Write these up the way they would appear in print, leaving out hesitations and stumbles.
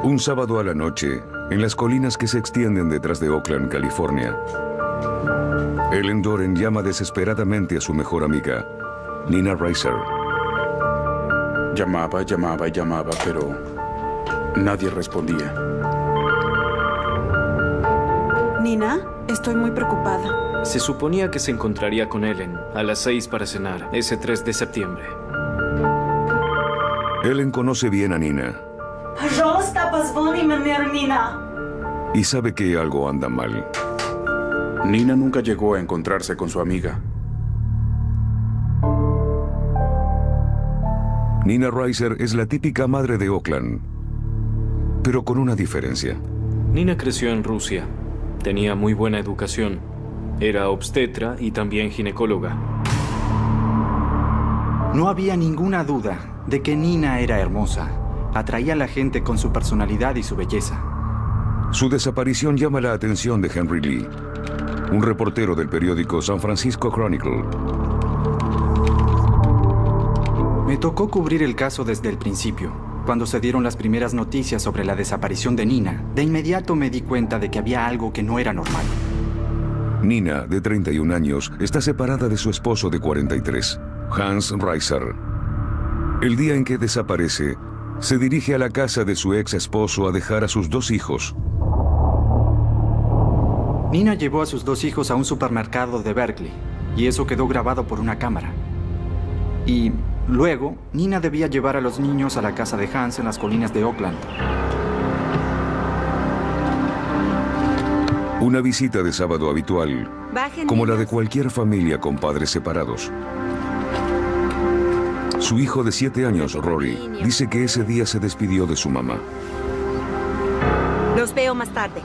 Un sábado a la noche, en las colinas que se extienden detrás de Oakland, California, Ellen Doren llama desesperadamente a su mejor amiga, Nina Reiser. Llamaba, pero nadie respondía. Nina, estoy muy preocupada. Se suponía que se encontraría con Ellen a las 6 para cenar, ese 3 de septiembre. Ellen conoce bien a Nina Пожалуйста, позвони мне, Нина. y sabe que algo anda mal. Nina nunca llegó a encontrarse con su amiga. Nina Reiser es la típica madre de Oakland, pero con una diferencia. Nina creció en Rusia. Tenía muy buena educación. Era obstetra y también ginecóloga. No había ninguna duda de que Nina era hermosa. Atraía a la gente con su personalidad y su belleza. Su desaparición llama la atención de Henry Lee, un reportero del periódico San Francisco Chronicle. Me tocó cubrir el caso desde el principio. Cuando se dieron las primeras noticias sobre la desaparición de Nina, de inmediato me di cuenta de que había algo que no era normal. Nina, de 31 años, está separada de su esposo de 43, Hans Reiser. El día en que desaparece, se dirige a la casa de su ex esposo a dejar a sus 2 hijos. Nina llevó a sus 2 hijos a un supermercado de Berkeley, y eso quedó grabado por una cámara. Y luego, Nina debía llevar a los niños a la casa de Hans en las colinas de Oakland. Una visita de sábado habitual, Bajen, como la de niños. cualquier familia con padres separados. Su hijo de 7 años, Rory, dice que ese día se despidió de su mamá. Los veo más tarde.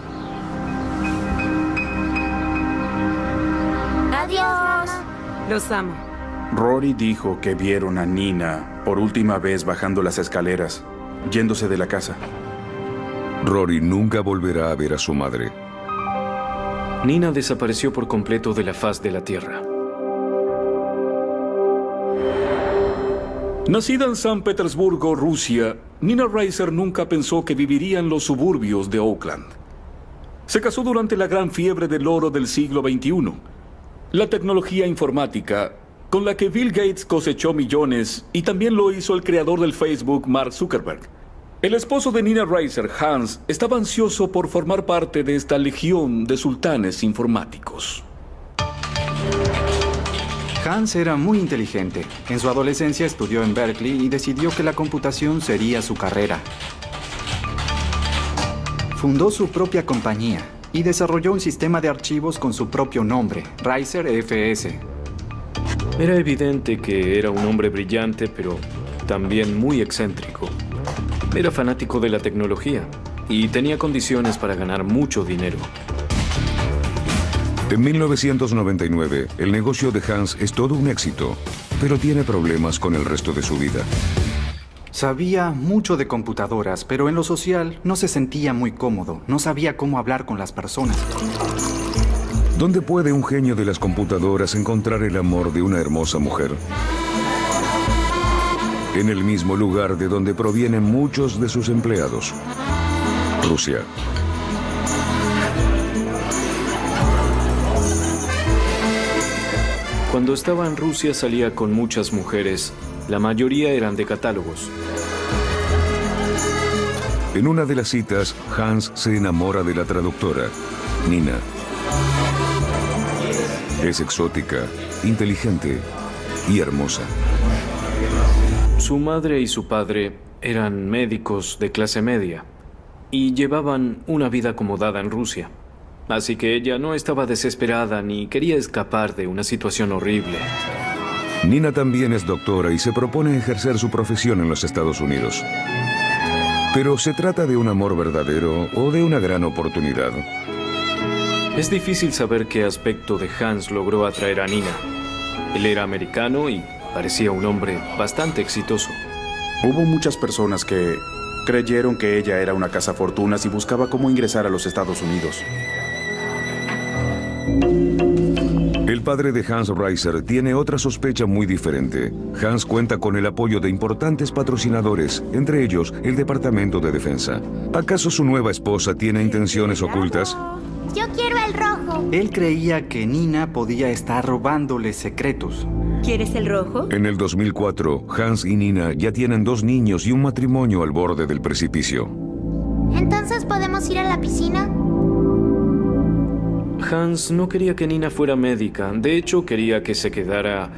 Adiós. Los amo. Rory dijo que vieron a Nina por última vez bajando las escaleras, yéndose de la casa. Rory nunca volverá a ver a su madre. Nina desapareció por completo de la faz de la tierra. Nacida en San Petersburgo, Rusia, Nina Reiser nunca pensó que viviría en los suburbios de Oakland. Se casó durante la gran fiebre del oro del siglo XXI. La tecnología informática, con la que Bill Gates cosechó millones, y también lo hizo el creador del Facebook, Mark Zuckerberg. El esposo de Nina Reiser, Hans, estaba ansioso por formar parte de esta legión de sultanes informáticos. Hans era muy inteligente. En su adolescencia estudió en Berkeley y decidió que la computación sería su carrera. Fundó su propia compañía y desarrolló un sistema de archivos con su propio nombre, Reiser FS. Era evidente que era un hombre brillante, pero también muy excéntrico. Era fanático de la tecnología y tenía condiciones para ganar mucho dinero. En 1999, el negocio de Hans es todo un éxito, pero tiene problemas con el resto de su vida. Sabía mucho de computadoras, pero en lo social no se sentía muy cómodo. No sabía cómo hablar con las personas. ¿Dónde puede un genio de las computadoras encontrar el amor de una hermosa mujer? En el mismo lugar de donde provienen muchos de sus empleados, Rusia. Cuando estaba en Rusia salía con muchas mujeres. La mayoría eran de catálogos. En una de las citas, Hans se enamora de la traductora, Nina. Es exótica, inteligente y hermosa. Su madre y su padre eran médicos de clase media y llevaban una vida acomodada en Rusia. Así que ella no estaba desesperada ni quería escapar de una situación horrible. Nina también es doctora y se propone ejercer su profesión en los Estados Unidos. Pero ¿se trata de un amor verdadero o de una gran oportunidad? Es difícil saber qué aspecto de Hans logró atraer a Nina. Él era americano y parecía un hombre bastante exitoso. Hubo muchas personas que creyeron que ella era una cazafortunas y buscaba cómo ingresar a los Estados Unidos. El padre de Hans Reiser tiene otra sospecha muy diferente. Hans cuenta con el apoyo de importantes patrocinadores, entre ellos el Departamento de Defensa. ¿Acaso su nueva esposa tiene intenciones ocultas? Yo quiero el rojo. Él creía que Nina podía estar robándole secretos. ¿Quieres el rojo? En el 2004, Hans y Nina ya tienen 2 niños y un matrimonio al borde del precipicio. ¿Entonces podemos ir a la piscina? Hans no quería que Nina fuera médica. De hecho, quería que se quedara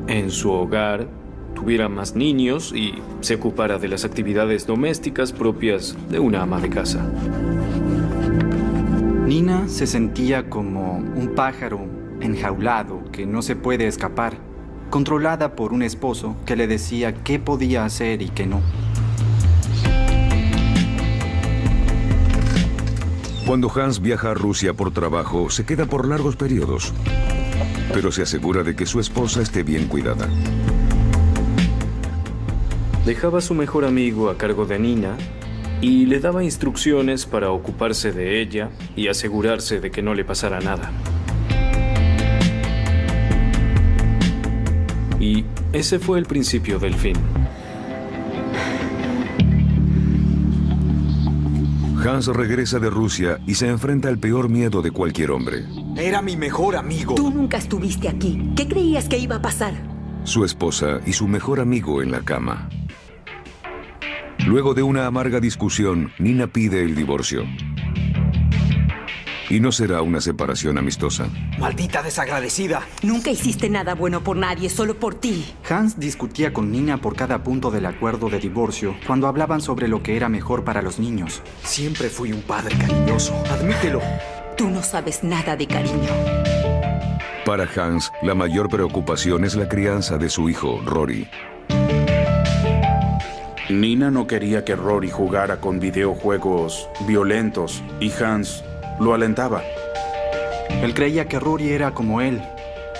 en su hogar, tuviera más niños y se ocupara de las actividades domésticas propias de una ama de casa. Nina se sentía como un pájaro enjaulado que no se puede escapar, controlada por un esposo que le decía qué podía hacer y qué no. Cuando Hans viaja a Rusia por trabajo, se queda por largos periodos, pero se asegura de que su esposa esté bien cuidada. Dejaba a su mejor amigo a cargo de Nina y le daba instrucciones para ocuparse de ella y asegurarse de que no le pasara nada. Y ese fue el principio del fin. Hans regresa de Rusia y se enfrenta al peor miedo de cualquier hombre. Era mi mejor amigo. Tú nunca estuviste aquí. ¿Qué creías que iba a pasar? Su esposa y su mejor amigo en la cama. Luego de una amarga discusión, Nina pide el divorcio. Y no será una separación amistosa. Maldita desagradecida. Nunca hiciste nada bueno por nadie, solo por ti. Hans discutía con Nina por cada punto del acuerdo de divorcio cuando hablaban sobre lo que era mejor para los niños. Siempre fui un padre cariñoso. Admítelo. Tú no sabes nada de cariño. Para Hans, la mayor preocupación es la crianza de su hijo, Rory. Nina no quería que Rory jugara con videojuegos violentos y Hans lo alentaba. Él creía que Rory era como él,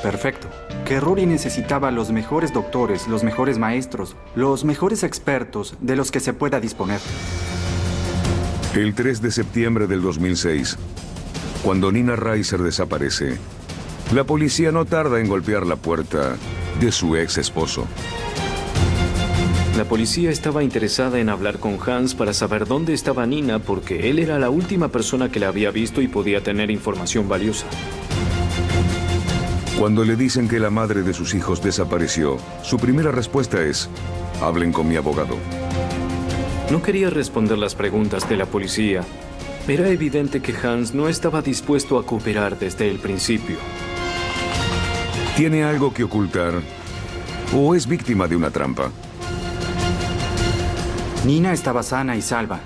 perfecto. Que Rory necesitaba los mejores doctores, los mejores maestros, los mejores expertos de los que se pueda disponer. El 3 de septiembre del 2006, cuando Nina Reiser desaparece, la policía no tarda en golpear la puerta de su ex esposo. La policía estaba interesada en hablar con Hans para saber dónde estaba Nina porque él era la última persona que la había visto y podía tener información valiosa. Cuando le dicen que la madre de sus hijos desapareció, su primera respuesta es: hablen con mi abogado. No quería responder las preguntas de la policía. Era evidente que Hans no estaba dispuesto a cooperar desde el principio. ¿Tiene algo que ocultar? ¿O es víctima de una trampa? Nina estaba sana y salva,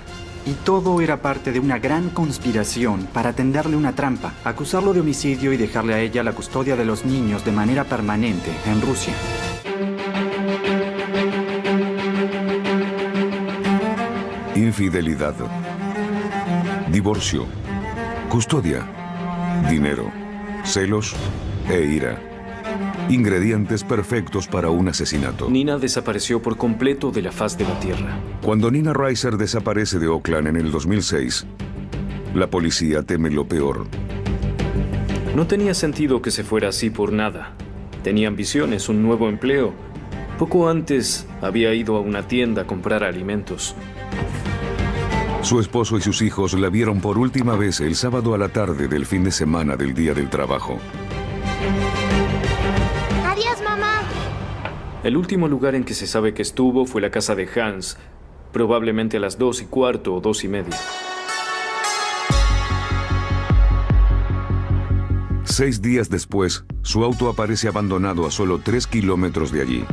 y todo era parte de una gran conspiración para tenderle una trampa, acusarlo de homicidio y dejarle a ella la custodia de los niños de manera permanente en Rusia. Infidelidad, divorcio, custodia, dinero, celos e ira. Ingredientes perfectos para un asesinato. Nina desapareció por completo de la faz de la tierra. Cuando Nina Reiser desaparece de Oakland en el 2006, la policía teme lo peor. No tenía sentido que se fuera así por nada. Tenía ambiciones, un nuevo empleo. Poco antes había ido a una tienda a comprar alimentos. Su esposo y sus hijos la vieron por última vez el sábado a la tarde del fin de semana del Día del Trabajo. Adiós, mamá. El último lugar en que se sabe que estuvo fue la casa de Hans, probablemente a las 2:15 o 2:30. 6 días después, su auto aparece abandonado a solo 3 kilómetros de allí.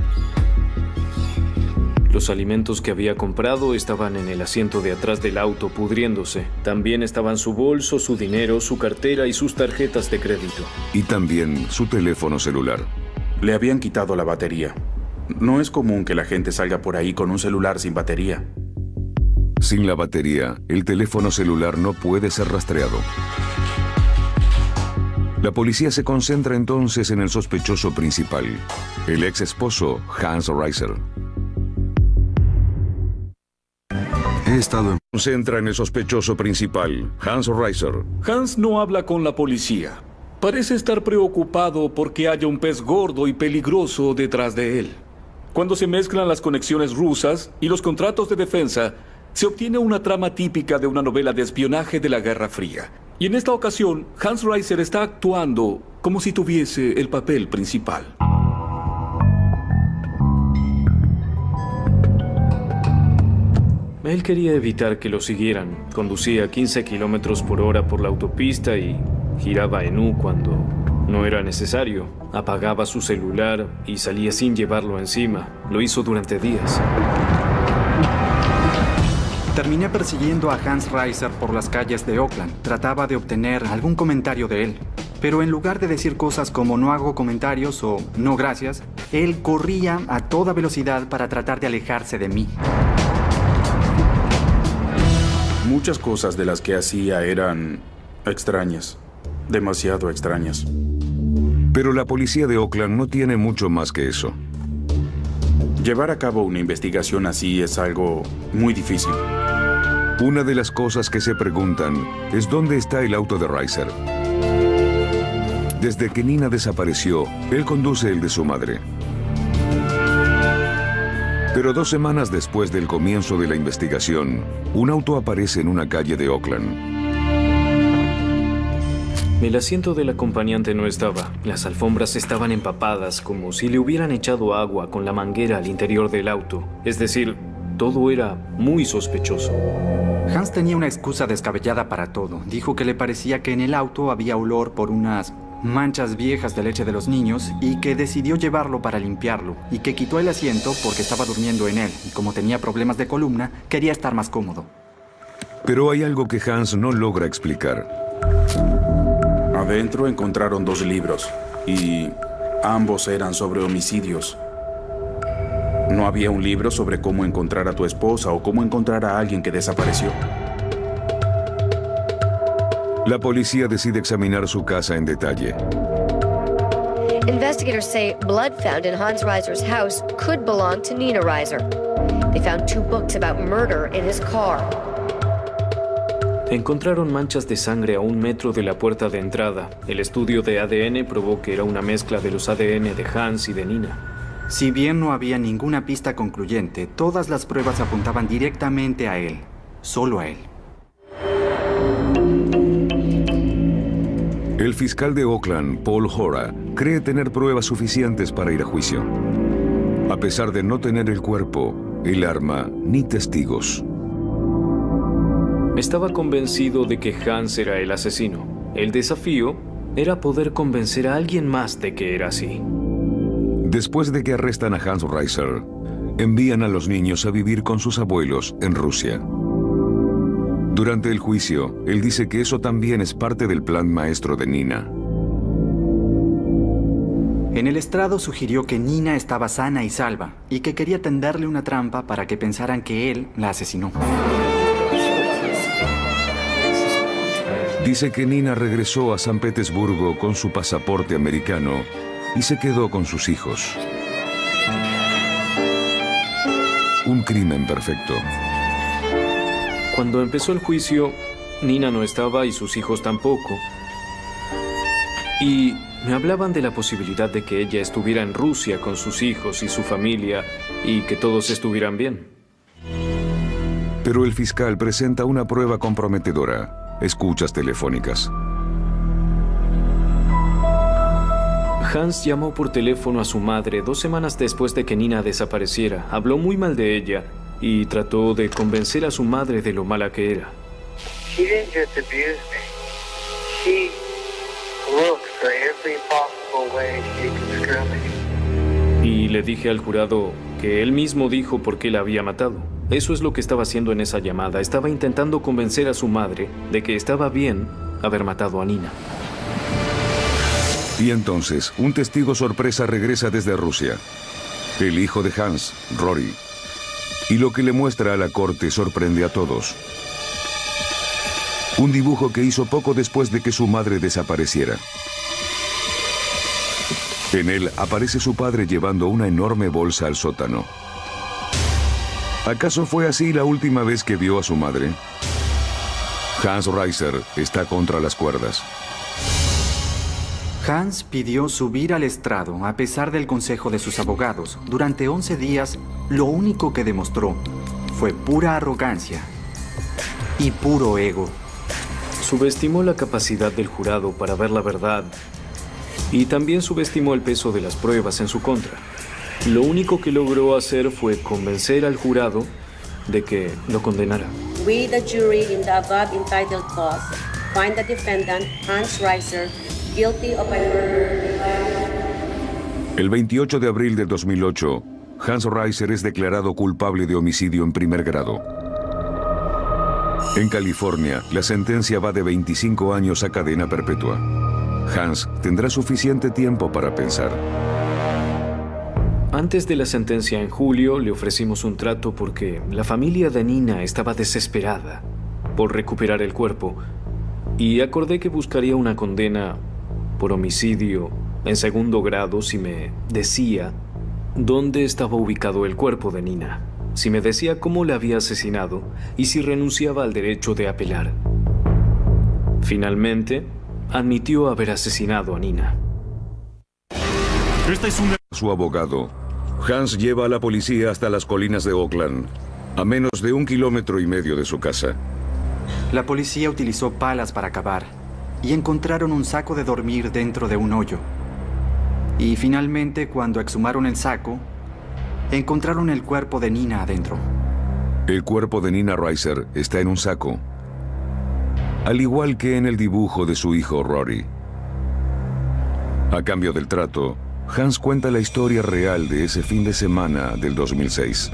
Los alimentos que había comprado estaban en el asiento de atrás del auto pudriéndose. También estaban su bolso, su dinero, su cartera y sus tarjetas de crédito. Y también su teléfono celular. Le habían quitado la batería. No es común que la gente salga por ahí con un celular sin batería. Sin la batería, el teléfono celular no puede ser rastreado. La policía se concentra entonces en el sospechoso principal, el ex esposo Hans Reiser. Se concentra en el sospechoso principal, Hans Reiser. Hans no habla con la policía. Parece estar preocupado porque haya un pez gordo y peligroso detrás de él. Cuando se mezclan las conexiones rusas y los contratos de defensa, se obtiene una trama típica de una novela de espionaje de la Guerra Fría. Y en esta ocasión, Hans Reiser está actuando como si tuviese el papel principal. Él quería evitar que lo siguieran. Conducía 15 kilómetros por hora por la autopista y giraba en U cuando no era necesario. Apagaba su celular y salía sin llevarlo encima. Lo hizo durante días. Terminé persiguiendo a Hans Reiser por las calles de Oakland. Trataba de obtener algún comentario de él. Pero en lugar de decir cosas como no hago comentarios o no gracias, él corría a toda velocidad para tratar de alejarse de mí. Muchas cosas de las que hacía eran extrañas, demasiado extrañas. Pero la policía de Oakland no tiene mucho más que eso. Llevar a cabo una investigación así es algo muy difícil. Una de las cosas que se preguntan es dónde está el auto de Reiser. Desde que Nina desapareció, él conduce el de su madre. Pero 2 semanas después del comienzo de la investigación, un auto aparece en una calle de Oakland. El asiento del acompañante no estaba. Las alfombras estaban empapadas, como si le hubieran echado agua con la manguera al interior del auto. Es decir, todo era muy sospechoso. Hans tenía una excusa descabellada para todo. Dijo que le parecía que en el auto había olor por unas manchas viejas de leche de los niños y que decidió llevarlo para limpiarlo y que quitó el asiento porque estaba durmiendo en él y como tenía problemas de columna, quería estar más cómodo. Pero hay algo que Hans no logra explicar. Adentro encontraron 2 libros y ambos eran sobre homicidios. No había un libro sobre cómo encontrar a tu esposa o cómo encontrar a alguien que desapareció. La policía decide examinar su casa en detalle. Investigators say blood found in Hans Reiser's house could belong to Nina Reiser. They found 2 books about murder in his car. Encontraron manchas de sangre a 1 metro de la puerta de entrada. El estudio de ADN probó que era una mezcla de los ADN de Hans y de Nina. Si bien no había ninguna pista concluyente, todas las pruebas apuntaban directamente a él. Solo a él. El fiscal de Oakland, Paul Hora, cree tener pruebas suficientes para ir a juicio. A pesar de no tener el cuerpo, el arma ni testigos. Estaba convencido de que Hans era el asesino. El desafío era poder convencer a alguien más de que era así. Después de que arrestan a Hans Reiser, envían a los niños a vivir con sus abuelos en Rusia. Durante el juicio, él dice que eso también es parte del plan maestro de Nina. En el estrado sugirió que Nina estaba sana y salva y que quería tenderle una trampa para que pensaran que él la asesinó. Dice que Nina regresó a San Petersburgo con su pasaporte americano y se quedó con sus hijos. Un crimen perfecto. Cuando empezó el juicio, Nina no estaba y sus hijos tampoco. Y me hablaban de la posibilidad de que ella estuviera en Rusia con sus hijos y su familia y que todos estuvieran bien. Pero el fiscal presenta una prueba comprometedora: escuchas telefónicas. Hans llamó por teléfono a su madre 2 semanas después de que Nina desapareciera. Habló muy mal de ella y trató de convencer a su madre de lo mala que era. She didn't just abuse me. She looked for every possible way she could screw me. Y le dije al jurado que él mismo dijo por qué la había matado. Eso es lo que estaba haciendo en esa llamada. Estaba intentando convencer a su madre de que estaba bien haber matado a Nina. Y entonces, un testigo sorpresa regresa desde Rusia. El hijo de Hans, Rory. Y lo que le muestra a la corte sorprende a todos. Un dibujo que hizo poco después de que su madre desapareciera. En él aparece su padre llevando una enorme bolsa al sótano. ¿Acaso fue así la última vez que vio a su madre? Hans Reiser está contra las cuerdas. Hans pidió subir al estrado a pesar del consejo de sus abogados. Durante 11 días, lo único que demostró fue pura arrogancia y puro ego. Subestimó la capacidad del jurado para ver la verdad y también subestimó el peso de las pruebas en su contra. Lo único que logró hacer fue convencer al jurado de que lo condenara. We, the jury, in the above entitled cause, find the defendant, Hans Reiser, guilty of a murder. El 28 de abril de 2008, Hans Reiser es declarado culpable de homicidio en primer grado. En California, la sentencia va de 25 años a cadena perpetua. Hans tendrá suficiente tiempo para pensar. Antes de la sentencia en julio, le ofrecimos un trato porque la familia de Nina estaba desesperada por recuperar el cuerpo y acordé que buscaría una condena por homicidio en segundo grado si me decía dónde estaba ubicado el cuerpo de Nina, si me decía cómo la había asesinado y si renunciaba al derecho de apelar. Finalmente, admitió haber asesinado a Nina. Su abogado, Hans, lleva a la policía hasta las colinas de Oakland, a menos de 1,5 kilómetros de su casa. La policía utilizó palas para cavar y encontraron un saco de dormir dentro de un hoyo. Y finalmente, cuando exhumaron el saco, encontraron el cuerpo de Nina adentro. El cuerpo de Nina Reiser está en un saco, al igual que en el dibujo de su hijo Rory. A cambio del trato, Hans cuenta la historia real de ese fin de semana del 2006.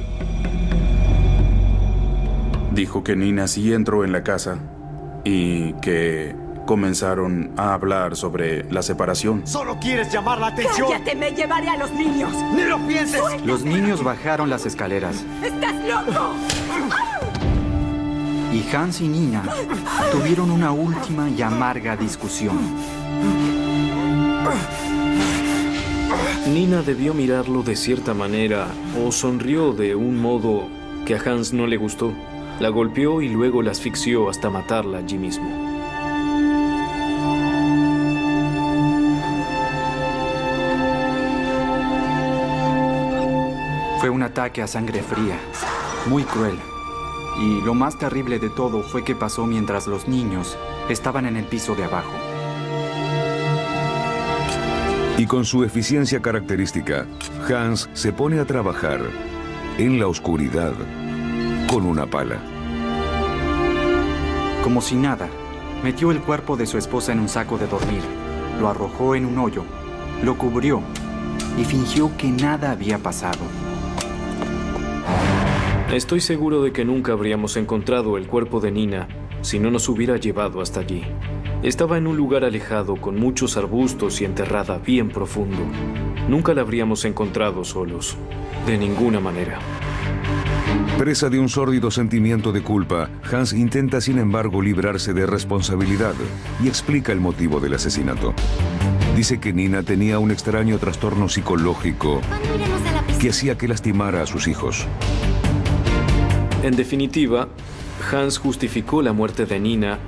Dijo que Nina sí entró en la casa y que comenzaron a hablar sobre la separación. ¡Solo quieres llamar la atención! ¡Cállate! ¡Me llevaré a los niños! ¡Ni lo pienses! Los niños bajaron las escaleras. ¡Estás loco! Y Hans y Nina tuvieron una última y amarga discusión. Nina debió mirarlo de cierta manera o sonrió de un modo que a Hans no le gustó. La golpeó y luego la asfixió hasta matarla allí mismo. Fue un ataque a sangre fría, muy cruel. Y lo más terrible de todo fue que pasó mientras los niños estaban en el piso de abajo. Y con su eficiencia característica, Hans se pone a trabajar en la oscuridad con una pala. Como si nada, metió el cuerpo de su esposa en un saco de dormir, lo arrojó en un hoyo, lo cubrió y fingió que nada había pasado. Estoy seguro de que nunca habríamos encontrado el cuerpo de Nina si no nos hubiera llevado hasta allí. Estaba en un lugar alejado con muchos arbustos y enterrada bien profundo. Nunca la habríamos encontrado solos, de ninguna manera. Presa de un sórdido sentimiento de culpa, Hans intenta sin embargo librarse de responsabilidad y explica el motivo del asesinato. Dice que Nina tenía un extraño trastorno psicológico que hacía que lastimara a sus hijos. En definitiva, Hans justificó la muerte de Nina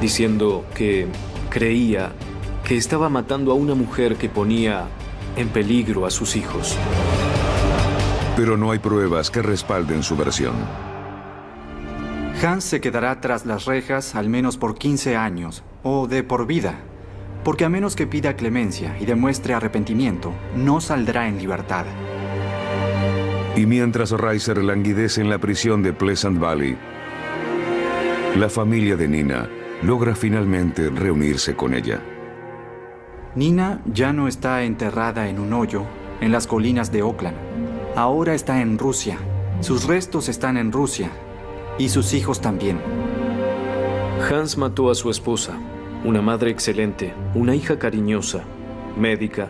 diciendo que creía que estaba matando a una mujer que ponía en peligro a sus hijos. Pero no hay pruebas que respalden su versión. Hans se quedará tras las rejas al menos por 15 años, o de por vida, porque a menos que pida clemencia y demuestre arrepentimiento, no saldrá en libertad. Y mientras Reiser languidece en la prisión de Pleasant Valley, la familia de Nina logra finalmente reunirse con ella. Nina ya no está enterrada en un hoyo en las colinas de Oakland. Ahora está en Rusia. Sus restos están en Rusia. Y sus hijos también. Hans mató a su esposa, una madre excelente, una hija cariñosa, médica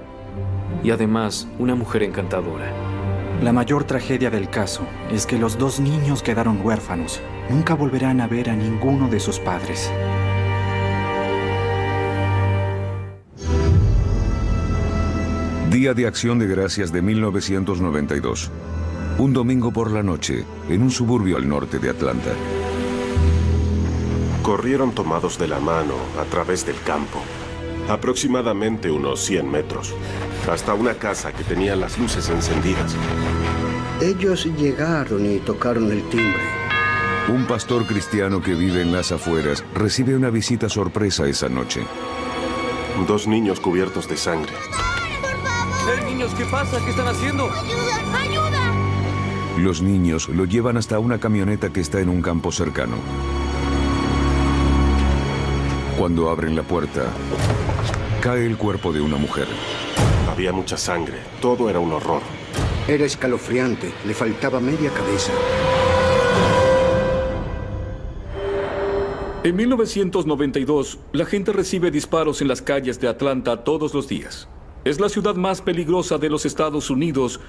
y además una mujer encantadora. La mayor tragedia del caso es que los dos niños quedaron huérfanos. Nunca volverán a ver a ninguno de sus padres. Día de Acción de Gracias de 1992. Un domingo por la noche, en un suburbio al norte de Atlanta. Corrieron tomados de la mano a través del campo. Aproximadamente unos 100 metros. Hasta una casa que tenía las luces encendidas. Ellos llegaron y tocaron el timbre. Un pastor cristiano que vive en las afueras recibe una visita sorpresa esa noche. 2 niños cubiertos de sangre. Niños, ¿qué pasa? ¿Qué están haciendo? ¡Ayuda! ¡Ayuda! Los niños lo llevan hasta una camioneta que está en un campo cercano. Cuando abren la puerta, cae el cuerpo de una mujer. Había mucha sangre. Todo era un horror. Era escalofriante. Le faltaba media cabeza. En 1992, la gente recibe disparos en las calles de Atlanta todos los días. Es la ciudad más peligrosa de los Estados Unidos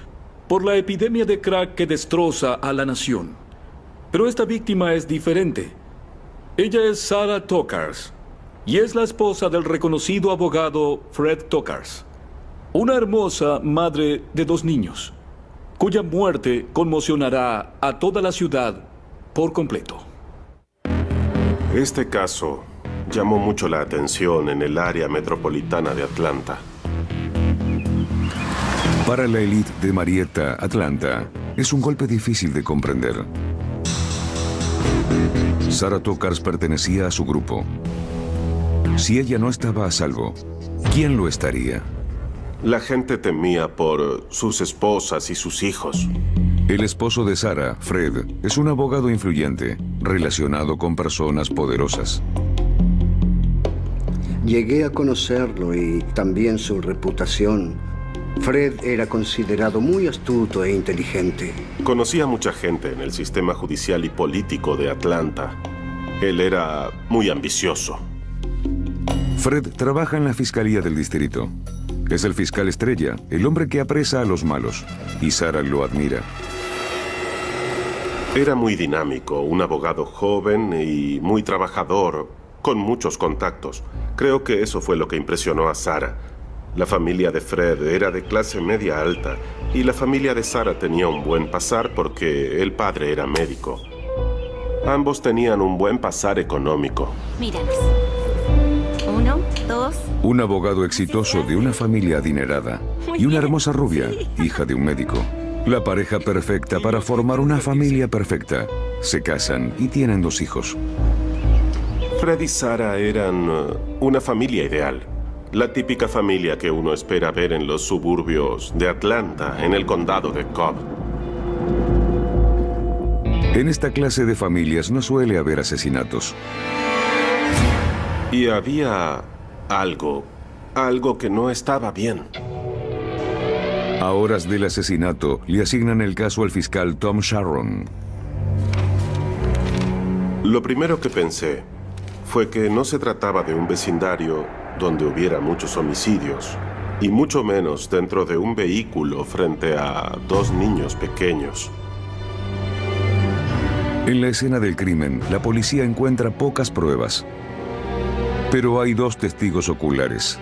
por la epidemia de crack que destroza a la nación. Pero esta víctima es diferente. Ella es Sarah Tokars y es la esposa del reconocido abogado Fred Tokars, una hermosa madre de 2 niños, cuya muerte conmocionará a toda la ciudad por completo. Este caso llamó mucho la atención en el área metropolitana de Atlanta. Para la élite de Marietta, Atlanta, es un golpe difícil de comprender. Sarah Tokars pertenecía a su grupo. Si ella no estaba a salvo, ¿quién lo estaría? La gente temía por sus esposas y sus hijos. El esposo de Sarah, Fred, es un abogado influyente, relacionado con personas poderosas. Llegué a conocerlo y también su reputación. Fred era considerado muy astuto e inteligente. Conocía a mucha gente en el sistema judicial y político de Atlanta. Él era muy ambicioso. Fred trabaja en la Fiscalía del Distrito. Es el fiscal estrella, el hombre que apresa a los malos, y Sarah lo admira. Era muy dinámico, un abogado joven y muy trabajador, con muchos contactos. Creo que eso fue lo que impresionó a Sarah. La familia de Fred era de clase media alta y la familia de Sarah tenía un buen pasar porque el padre era médico. Ambos tenían un buen pasar económico. Míranos. 1, 2. Un abogado exitoso de una familia adinerada y una hermosa rubia, hija de un médico. La pareja perfecta para formar una familia perfecta. Se casan y tienen 2 hijos. Fred y Sarah eran una familia ideal. La típica familia que uno espera ver en los suburbios de Atlanta, en el condado de Cobb. En esta clase de familias no suele haber asesinatos. Y había algo que no estaba bien. A horas del asesinato, le asignan el caso al fiscal Tom Sharon. Lo primero que pensé fue que no se trataba de un vecindario donde hubiera muchos homicidios, y mucho menos dentro de un vehículo frente a 2 niños pequeños. En la escena del crimen, la policía encuentra pocas pruebas. Pero hay 2 testigos oculares.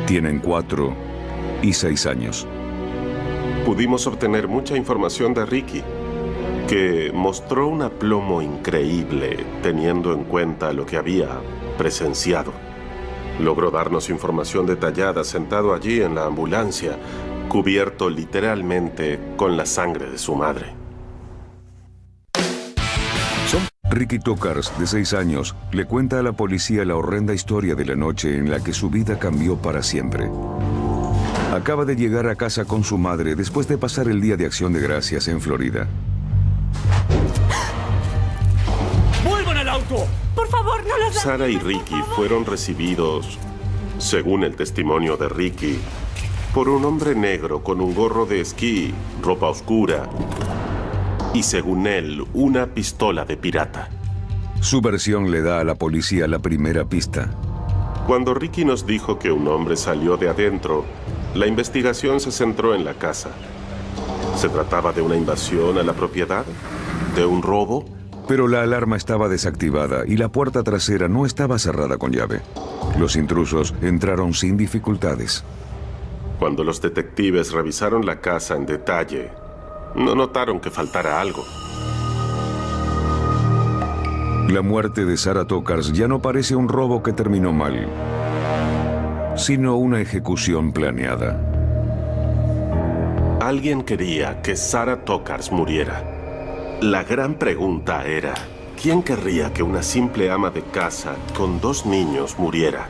Tienen 4 y 6 años. Pudimos obtener mucha información de Ricky, que mostró un aplomo increíble teniendo en cuenta lo que había presenciado. Logró darnos información detallada sentado allí en la ambulancia, cubierto literalmente con la sangre de su madre. Ricky Tokars, de 6 años, le cuenta a la policía la horrenda historia de la noche en la que su vida cambió para siempre. Acaba de llegar a casa con su madre después de pasar el Día de Acción de Gracias en Florida. ¡Vuelvan al auto! Por favor, no los Sarah y Ricky fueron recibidos, según el testimonio de Ricky, por un hombre negro con un gorro de esquí, ropa oscura y, según él, una pistola de pirata. Su versión le da a la policía la primera pista. Cuando Ricky nos dijo que un hombre salió de adentro, la investigación se centró en la casa. ¿Se trataba de una invasión a la propiedad? ¿De un robo? Pero la alarma estaba desactivada y la puerta trasera no estaba cerrada con llave. Los intrusos entraron sin dificultades. Cuando los detectives revisaron la casa en detalle, no notaron que faltara algo. La muerte de Sarah Tokars ya no parece un robo que terminó mal. sino una ejecución planeada. Alguien quería que Sarah Tokars muriera. La gran pregunta era, ¿quién querría que una simple ama de casa con 2 niños muriera?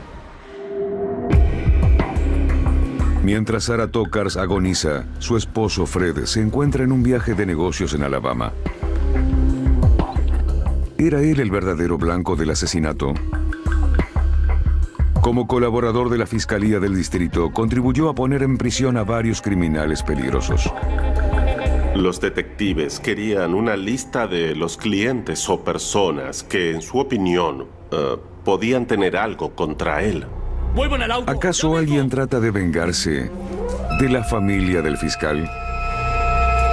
Mientras Sarah Tokars agoniza, su esposo Fred se encuentra en un viaje de negocios en Alabama. ¿Era él el verdadero blanco del asesinato? Como colaborador de la Fiscalía del Distrito, contribuyó a poner en prisión a varios criminales peligrosos. Los detectives querían una lista de los clientes o personas que, en su opinión, podían tener algo contra él. ¡Vuelvan al auto! ¿Acaso alguien trata de vengarse de la familia del fiscal?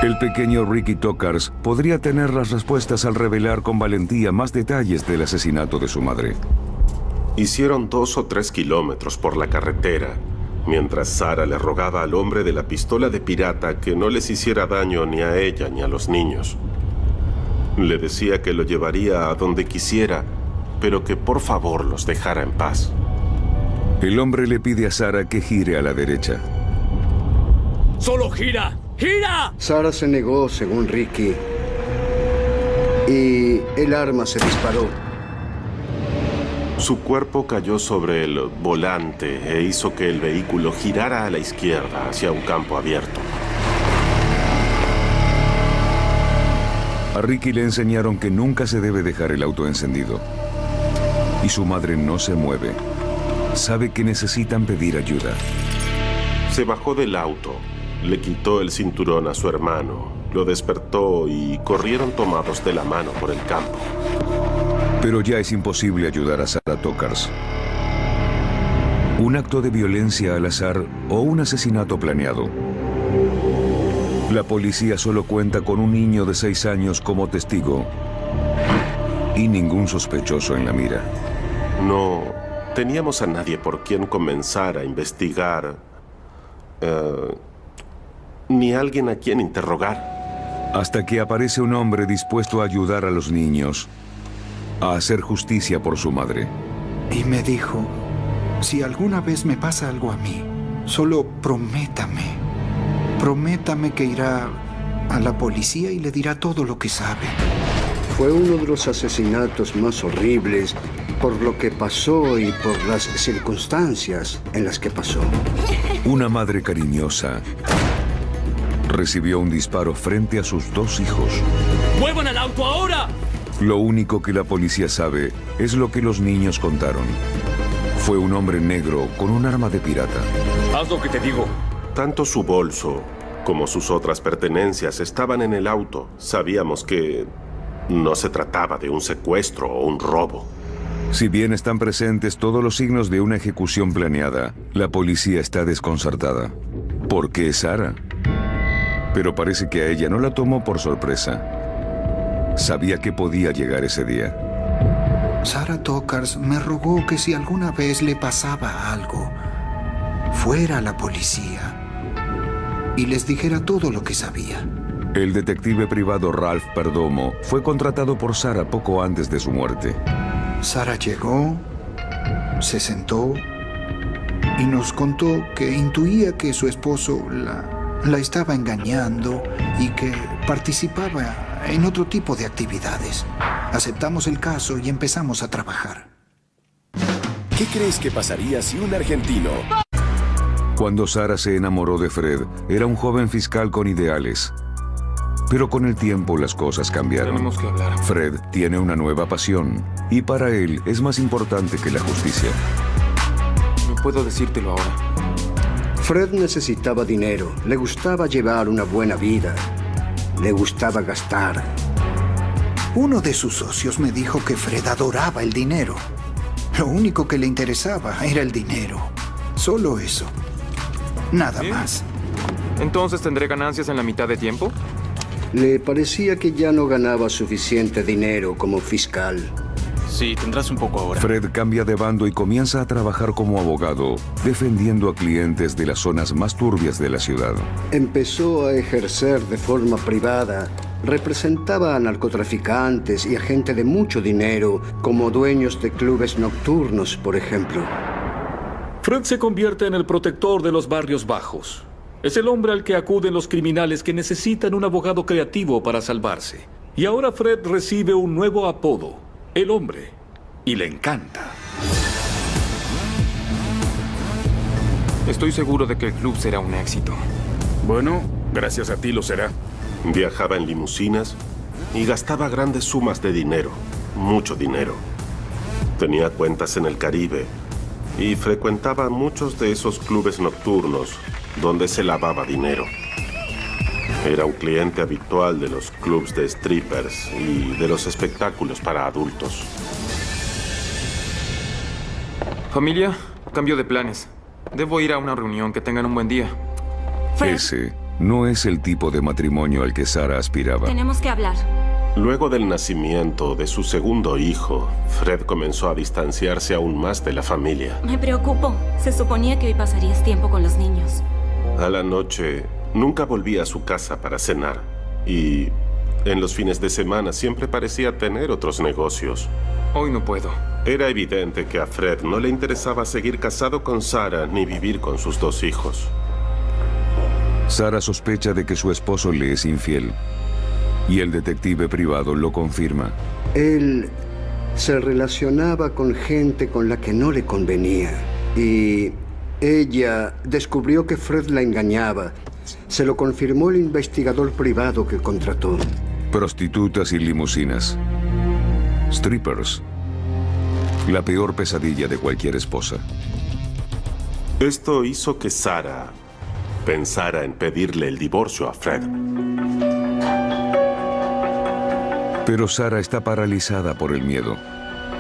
El pequeño Ricky Tokars podría tener las respuestas al revelar con valentía más detalles del asesinato de su madre. Hicieron 2 o 3 kilómetros por la carretera, mientras Sarah le rogaba al hombre de la pistola de pirata que no les hiciera daño ni a ella ni a los niños. Le decía que lo llevaría a donde quisiera, pero que por favor los dejara en paz. El hombre le pide a Sarah que gire a la derecha. ¡Solo gira! ¡Gira! Sarah se negó, según Ricky, y el arma se disparó. Su cuerpo cayó sobre el volante e hizo que el vehículo girara a la izquierda hacia un campo abierto. A Ricky le enseñaron que nunca se debe dejar el auto encendido. Y su madre no se mueve. Sabe que necesitan pedir ayuda. Se bajó del auto, le quitó el cinturón a su hermano, lo despertó y corrieron tomados de la mano por el campo. Pero ya es imposible ayudar a Sarah Tokars. Un acto de violencia al azar o un asesinato planeado. La policía solo cuenta con un niño de 6 años como testigo y ningún sospechoso en la mira. No teníamos a nadie por quien comenzar a investigar, ni alguien a quien interrogar. Hasta que aparece un hombre dispuesto a ayudar a los niños, a hacer justicia por su madre. Y me dijo, si alguna vez me pasa algo a mí, solo prométame. Prométame que irá a la policía y le dirá todo lo que sabe. Fue uno de los asesinatos más horribles por lo que pasó y por las circunstancias en las que pasó. Una madre cariñosa recibió un disparo frente a sus 2 hijos. ¡Muevan al auto ahora! Lo único que la policía sabe es lo que los niños contaron. Fue un hombre negro con un arma de pirata. Haz lo que te digo. Tanto su bolso como sus otras pertenencias estaban en el auto. Sabíamos que no se trataba de un secuestro o un robo. Si bien están presentes todos los signos de una ejecución planeada, la policía está desconcertada. ¿Por qué Sarah? Pero parece que a ella no la tomó por sorpresa. Sabía que podía llegar ese día. Sarah Tokars me rogó que si alguna vez le pasaba algo, fuera a la policía y les dijera todo lo que sabía. El detective privado Ralph Perdomo fue contratado por Sarah poco antes de su muerte. Sarah llegó, se sentó y nos contó que intuía que su esposo la estaba engañando y que participaba en otro tipo de actividades. Aceptamos el caso y empezamos a trabajar. ¿Qué crees que pasaría si un argentino... Cuando Sarah se enamoró de Fred, era un joven fiscal con ideales. Pero con el tiempo las cosas cambiaron. Tenemos que hablar. Fred tiene una nueva pasión y para él es más importante que la justicia. No puedo decírtelo ahora. Fred necesitaba dinero, le gustaba llevar una buena vida, le gustaba gastar. Uno de sus socios me dijo que Fred adoraba el dinero. Lo único que le interesaba era el dinero. Solo eso. Nada más. ¿Entonces tendré ganancias en la mitad de tiempo? Le parecía que ya no ganaba suficiente dinero como fiscal. Sí, tendrás un poco ahora. Fred cambia de bando y comienza a trabajar como abogado, defendiendo a clientes de las zonas más turbias de la ciudad. Empezó a ejercer de forma privada. Representaba a narcotraficantes y a gente de mucho dinero, como dueños de clubes nocturnos, por ejemplo. Fred se convierte en el protector de los barrios bajos. Es el hombre al que acuden los criminales que necesitan un abogado creativo para salvarse. Y ahora Fred recibe un nuevo apodo, el hombre, y le encanta. Estoy seguro de que el club será un éxito. Bueno, gracias a ti lo será. Viajaba en limusinas y gastaba grandes sumas de dinero, mucho dinero. Tenía cuentas en el Caribe y frecuentaba muchos de esos clubes nocturnos donde se lavaba dinero. Era un cliente habitual de los clubs de strippers y de los espectáculos para adultos. Familia, cambio de planes. Debo ir a una reunión. Que tengan un buen día. Ese no es el tipo de matrimonio al que Sarah aspiraba. Tenemos que hablar. Luego del nacimiento de su segundo hijo, Fred comenzó a distanciarse aún más de la familia. Me preocupo. Se suponía que hoy pasarías tiempo con los niños. A la noche, nunca volvía a su casa para cenar. Y en los fines de semana siempre parecía tener otros negocios. Hoy no puedo. Era evidente que a Fred no le interesaba seguir casado con Sarah ni vivir con sus dos hijos. Sarah sospecha de que su esposo le es infiel. Y el detective privado lo confirma. Él se relacionaba con gente con la que no le convenía. Y ella descubrió que Fred la engañaba. Se lo confirmó el investigador privado que contrató. Prostitutas y limusinas. Strippers. La peor pesadilla de cualquier esposa. Esto hizo que Sarah pensara en pedirle el divorcio a Fred. Pero Sarah está paralizada por el miedo.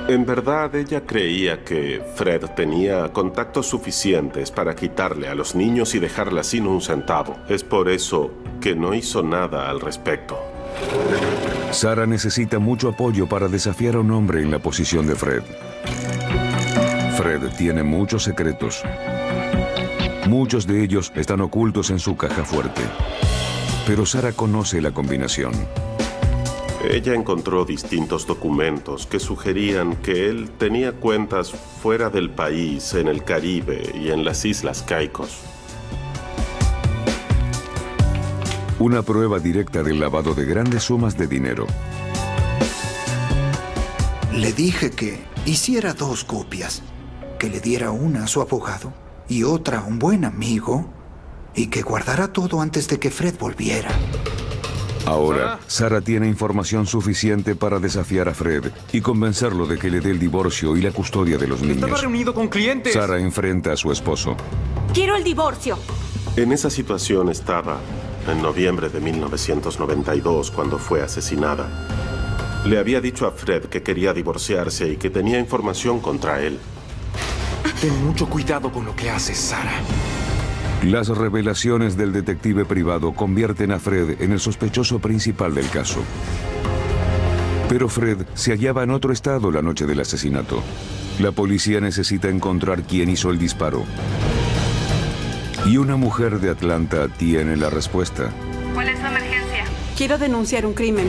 En verdad, ella creía que Fred tenía contactos suficientes para quitarle a los niños y dejarla sin un centavo. Es por eso que no hizo nada al respecto. Sarah necesita mucho apoyo para desafiar a un hombre en la posición de Fred. Fred tiene muchos secretos. Muchos de ellos están ocultos en su caja fuerte. Pero Sarah conoce la combinación. Ella encontró distintos documentos que sugerían que él tenía cuentas fuera del país, en el Caribe y en las Islas Caicos. Una prueba directa del lavado de grandes sumas de dinero. Le dije que hiciera 2 copias, que le diera una a su abogado y otra a un buen amigo y que guardara todo antes de que Fred volviera. Ahora, Sarah tiene información suficiente para desafiar a Fred y convencerlo de que le dé el divorcio y la custodia de los niños. Estaba reunido con clientes. Sarah enfrenta a su esposo. ¡Quiero el divorcio! En esa situación estaba en noviembre de 1992, cuando fue asesinada. Le había dicho a Fred que quería divorciarse y que tenía información contra él. Ten mucho cuidado con lo que haces, Sarah. Las revelaciones del detective privado convierten a Fred en el sospechoso principal del caso. Pero Fred se hallaba en otro estado la noche del asesinato. La policía necesita encontrar quién hizo el disparo. Y una mujer de Atlanta tiene la respuesta. ¿Cuál es su emergencia? Quiero denunciar un crimen.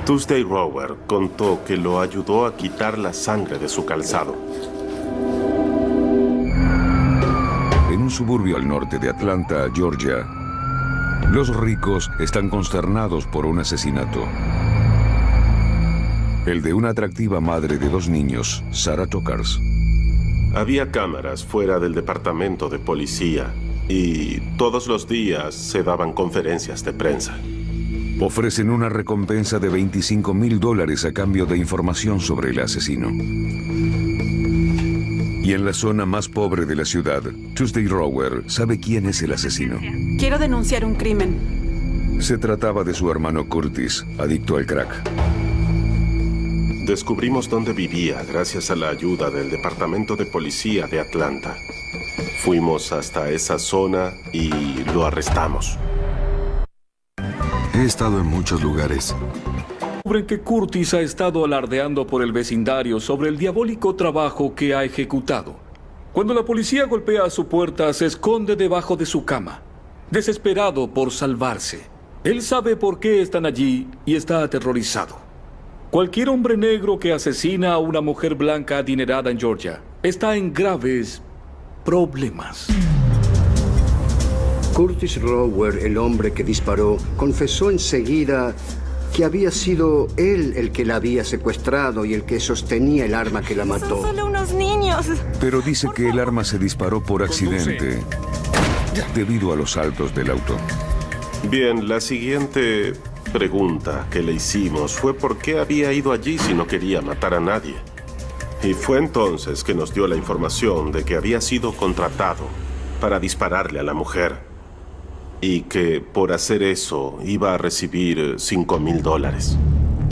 Tuesday Rower contó que lo ayudó a quitar la sangre de su calzado. En un suburbio al norte de Atlanta, Georgia, los ricos están consternados por un asesinato. El de una atractiva madre de 2 niños, Sarah Tokars. Había cámaras fuera del departamento de policía y todos los días se daban conferencias de prensa. Ofrecen una recompensa de $25,000 a cambio de información sobre el asesino. Y en la zona más pobre de la ciudad, Tuesday Rower sabe quién es el asesino. Quiero denunciar un crimen. Se trataba de su hermano Curtis, adicto al crack. Descubrimos dónde vivía gracias a la ayuda del Departamento de Policía de Atlanta. Fuimos hasta esa zona y lo arrestamos. He estado en muchos lugares. Descubren que Curtis ha estado alardeando por el vecindario sobre el diabólico trabajo que ha ejecutado. Cuando la policía golpea a su puerta, se esconde debajo de su cama, desesperado por salvarse. Él sabe por qué están allí y está aterrorizado. Cualquier hombre negro que asesina a una mujer blanca adinerada en Georgia está en graves problemas. Curtis Rower, el hombre que disparó, confesó enseguida que había sido él el que la había secuestrado y el que sostenía el arma que la mató. Son solo unos niños. Pero dice que el arma se disparó por accidente debido a los saltos del auto. Bien, la siguiente pregunta que le hicimos fue por qué había ido allí si no quería matar a nadie. Y fue entonces que nos dio la información de que había sido contratado para dispararle a la mujer y que por hacer eso iba a recibir $5,000.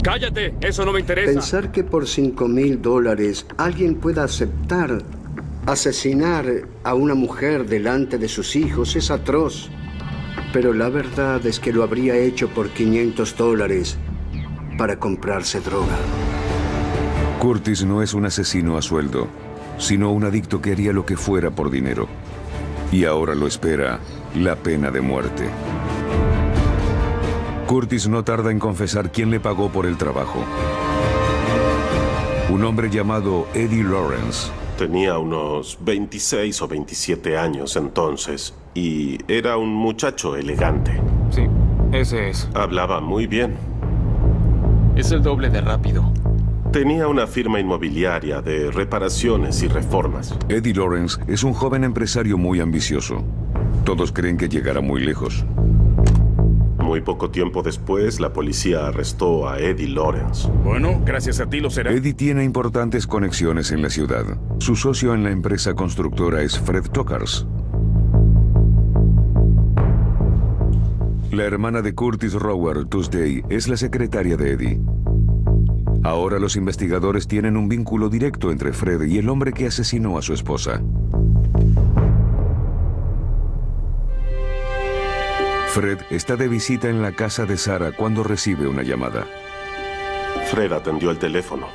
¡Cállate! ¡Eso no me interesa! Pensar que por $5,000 alguien pueda aceptar asesinar a una mujer delante de sus hijos es atroz. Pero la verdad es que lo habría hecho por $500 para comprarse droga. Curtis no es un asesino a sueldo, sino un adicto que haría lo que fuera por dinero. Y ahora lo espera la pena de muerte. Curtis no tarda en confesar quién le pagó por el trabajo. Un hombre llamado Eddie Lawrence. Tenía unos 26 o 27 años entonces y era un muchacho elegante. Sí, ese es. Hablaba muy bien. Es el doble de rápido. Tenía una firma inmobiliaria de reparaciones y reformas. Eddie Lawrence es un joven empresario muy ambicioso. Todos creen que llegará muy lejos. Muy poco tiempo después, la policía arrestó a Eddie Lawrence. Bueno, gracias a ti lo será. Eddie tiene importantes conexiones en la ciudad. Su socio en la empresa constructora es Fred Tokars. La hermana de Curtis Rower, Tuesday, es la secretaria de Eddie. Ahora los investigadores tienen un vínculo directo entre Fred y el hombre que asesinó a su esposa. Fred está de visita en la casa de Sarah cuando recibe una llamada. Fred atendió el teléfono.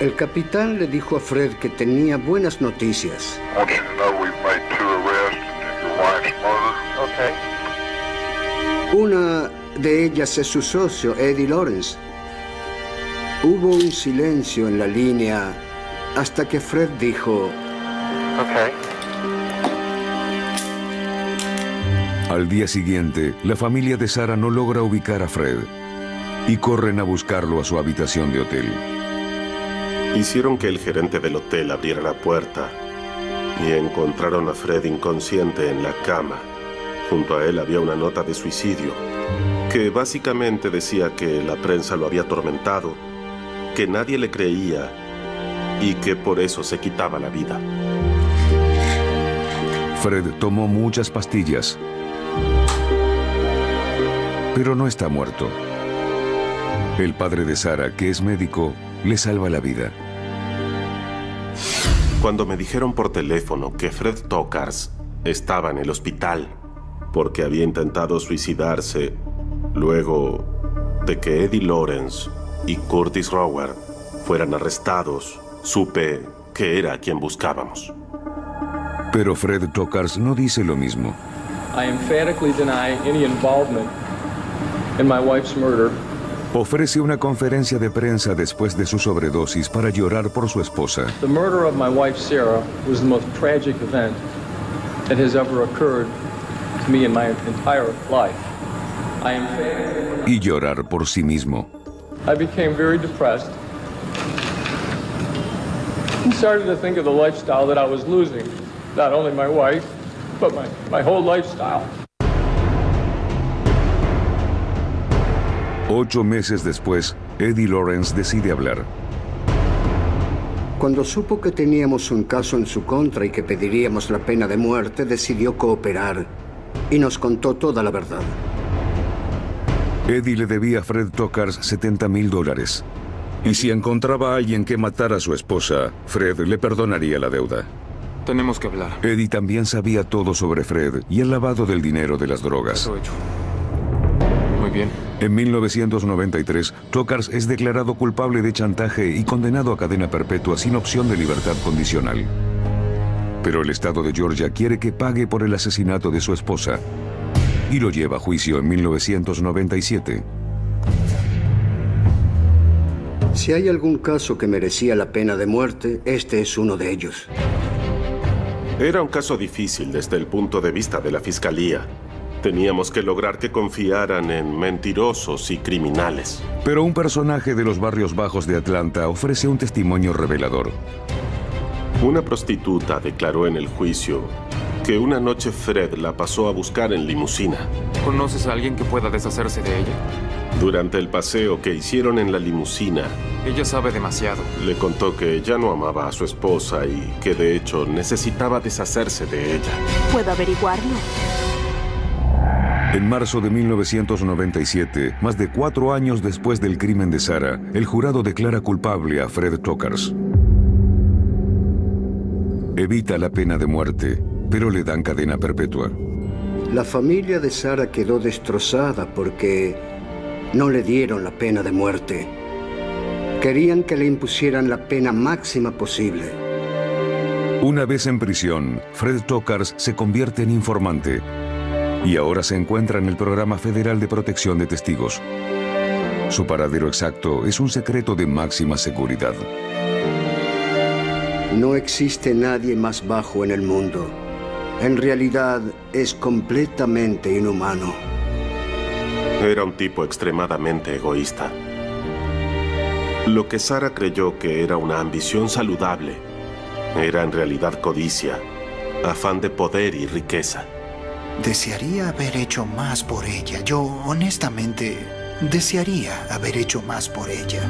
El capitán le dijo a Fred que tenía buenas noticias. Una de ellas es su socio, Eddie Lawrence. Hubo un silencio en la línea hasta que Fred dijo... Al día siguiente, la familia de Sarah no logra ubicar a Fred y corren a buscarlo a su habitación de hotel. Hicieron que el gerente del hotel abriera la puerta y encontraron a Fred inconsciente en la cama. Junto a él había una nota de suicidio que básicamente decía que la prensa lo había atormentado, que nadie le creía y que por eso se quitaba la vida. Fred tomó muchas pastillas, pero no está muerto. El padre de Sarah, que es médico, le salva la vida. Cuando me dijeron por teléfono que Fred Tokars estaba en el hospital porque había intentado suicidarse luego de que Eddie Lawrence y Curtis Rower fueran arrestados, supe que era a quien buscábamos. Pero Fred Tokars no dice lo mismo. I emphatically deny any involvement in my wife's murder. Ofrece una conferencia de prensa después de su sobredosis para llorar por su esposa. The murder of my wife Sarah was the most tragic event that has ever occurred to me in my entire life. Y llorar por sí mismo. I became very depressed and started to think of the lifestyle that I was losing. Not only my wife, but my whole lifestyle. 8 meses después, Eddie Lawrence decide hablar. Cuando supo que teníamos un caso en su contra y que pediríamos la pena de muerte, decidió cooperar y nos contó toda la verdad. Eddie le debía a Fred Tokars $70,000. Y si encontraba a alguien que matara a su esposa, Fred le perdonaría la deuda. Tenemos que hablar. Eddie también sabía todo sobre Fred y el lavado del dinero de las drogas. Eso hecho. Muy bien. En 1993, Tokars es declarado culpable de chantaje y condenado a cadena perpetua sin opción de libertad condicional. Pero el estado de Georgia quiere que pague por el asesinato de su esposa y lo lleva a juicio en 1997. Si hay algún caso que merecía la pena de muerte, este es uno de ellos. Era un caso difícil desde el punto de vista de la fiscalía. Teníamos que lograr que confiaran en mentirosos y criminales. Pero un personaje de los barrios bajos de Atlanta ofrece un testimonio revelador. Una prostituta declaró en el juicio que una noche Fred la pasó a buscar en limusina. ¿Conoces a alguien que pueda deshacerse de ella? Durante el paseo que hicieron en la limusina, ella sabe demasiado. Le contó que ya no amaba a su esposa y que de hecho necesitaba deshacerse de ella. ¿Puedo averiguarlo? En marzo de 1997, más de 4 años después del crimen de Sarah, el jurado declara culpable a Fred Tokars. Evita la pena de muerte, pero le dan cadena perpetua. La familia de Sarah quedó destrozada porque no le dieron la pena de muerte. Querían que le impusieran la pena máxima posible. Una vez en prisión, Fred Tokars se convierte en informante y ahora se encuentra en el Programa Federal de Protección de Testigos. Su paradero exacto es un secreto de máxima seguridad. No existe nadie más bajo en el mundo. En realidad, es completamente inhumano. Era un tipo extremadamente egoísta. Lo que Sarah creyó que era una ambición saludable era en realidad codicia, afán de poder y riqueza. Desearía haber hecho más por ella. Yo, honestamente, desearía haber hecho más por ella.